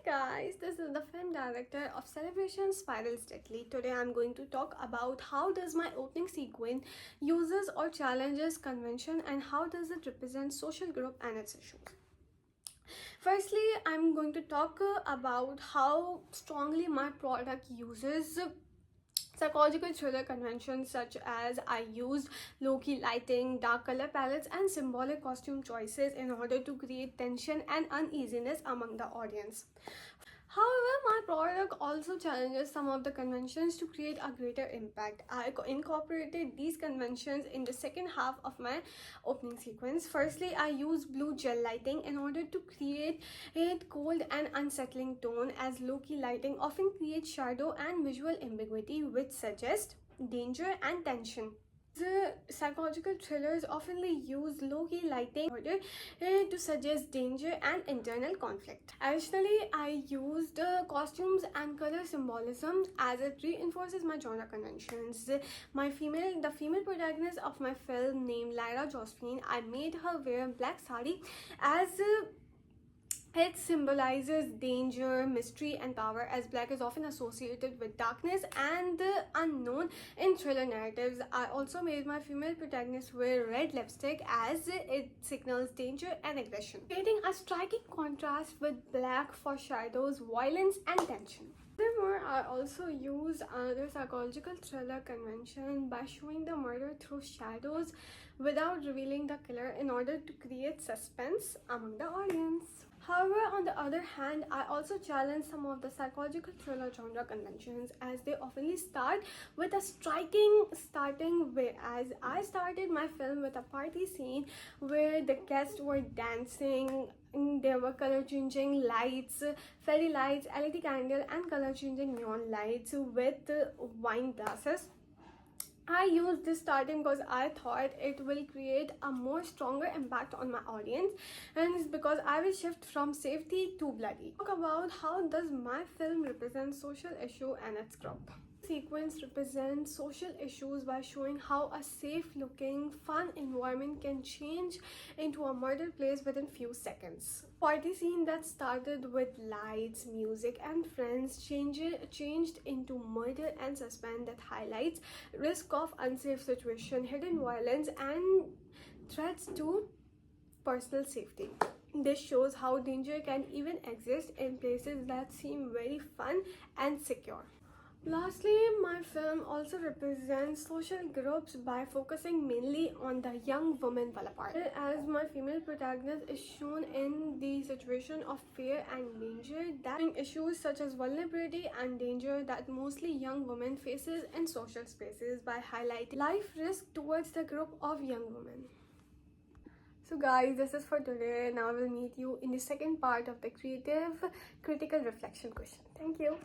Guys, this is the film director of Celebration Spiral Stately. Today I'm going to talk about how does my opening sequence uses or challenges convention and how does it represent social group and its issues. Firstly, I'm going to talk about how strongly my product uses psychological thriller conventions, such as I used low-key lighting, dark color palettes and symbolic costume choices in order to create tension and uneasiness among the audience. However, my product also challenges some of the conventions to create a greater impact. I incorporated these conventions in the second half of my opening sequence. Firstly, I used blue gel lighting in order to create a cold and unsettling tone, as low-key lighting often creates shadow and visual ambiguity, which suggests danger and tension. The psychological thrillers often use low-key lighting in order to suggest danger and internal conflict. Additionally, I used costumes and color symbolism as it reinforces my genre conventions. The female protagonist of my film, named Lyra Josephine, I made her wear black sari as it symbolizes danger, mystery, and power, as black is often associated with darkness and the unknown in thriller narratives. I also made my female protagonist wear red lipstick as it signals danger and aggression, creating a striking contrast with black for shadows, violence, and tension. Furthermore, I also used another psychological thriller convention by showing the murder through shadows without revealing the killer in order to create suspense among the audience. However, on the other hand, I also challenge some of the psychological thriller genre conventions, as they often start with a striking starting way, as I started my film with a party scene where the guests were dancing. There were color changing lights, fairy lights, LED candle and color changing neon lights with wine glasses. I used this starting because I thought it will create a more stronger impact on my audience, and it's because I will shift from safety to bloody. Talk about how does my film represent social issue and its group. Sequence represents social issues by showing how a safe looking fun environment can change into a murder place within few seconds. Party scene that started with lights, music and friends changed into murder and suspense that highlights risk of unsafe situation, hidden violence and threats to personal safety. This shows how danger can even exist in places that seem very fun and secure. Lastly, my film also represents social groups by focusing mainly on the young woman Valapart, as my female protagonist is shown in the situation of fear and danger, that issues such as vulnerability and danger that mostly young women faces in social spaces, by highlighting life risk towards the group of young women. So guys, this is for today. Now I will meet you in the second part of the creative critical reflection question. Thank you.